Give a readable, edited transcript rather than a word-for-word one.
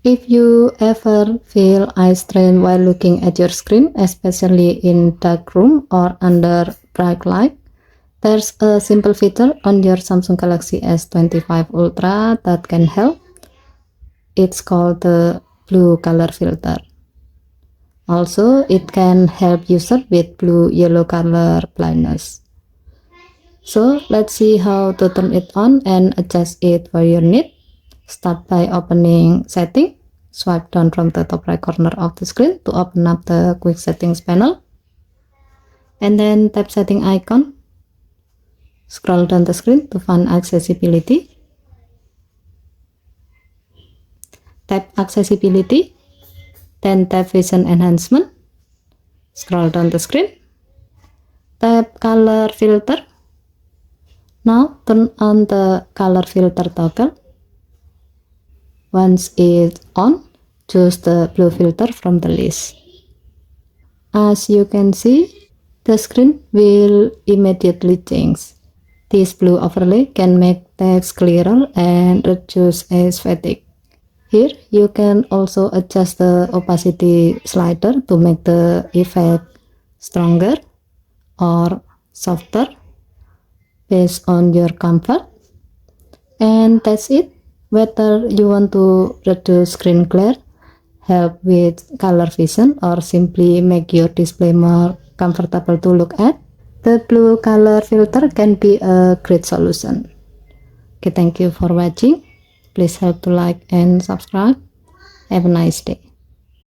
If you ever feel eye strain while looking at your screen, especially in dark room or under bright light, there's a simple feature on your Samsung Galaxy S25 Ultra that can help. It's called the blue color filter. Also, it can help users with blue-yellow color blindness. So let's see how to turn it on and adjust it for your need. Start by opening setting. Swipe down from the top right corner of the screen to open up the quick settings panel. And then tap setting icon. Scroll down the screen to find accessibility. Tap accessibility. Then tap vision enhancement. Scroll down the screen. Tap color filter. Now turn on the color filter toggle. Once it's on, choose the blue filter from the list. As you can see, the screen will immediately change. This blue overlay can make text clearer and reduce edge fatigue. Here you can also adjust the opacity slider to make the effect stronger or softer based on your comfort. And that's it. Whether you want to reduce screen glare, help with color vision, or simply make your display more comfortable to look at, the blue color filter can be a great solution. Okay, thank you for watching. Please help to like and subscribe. Have a nice day.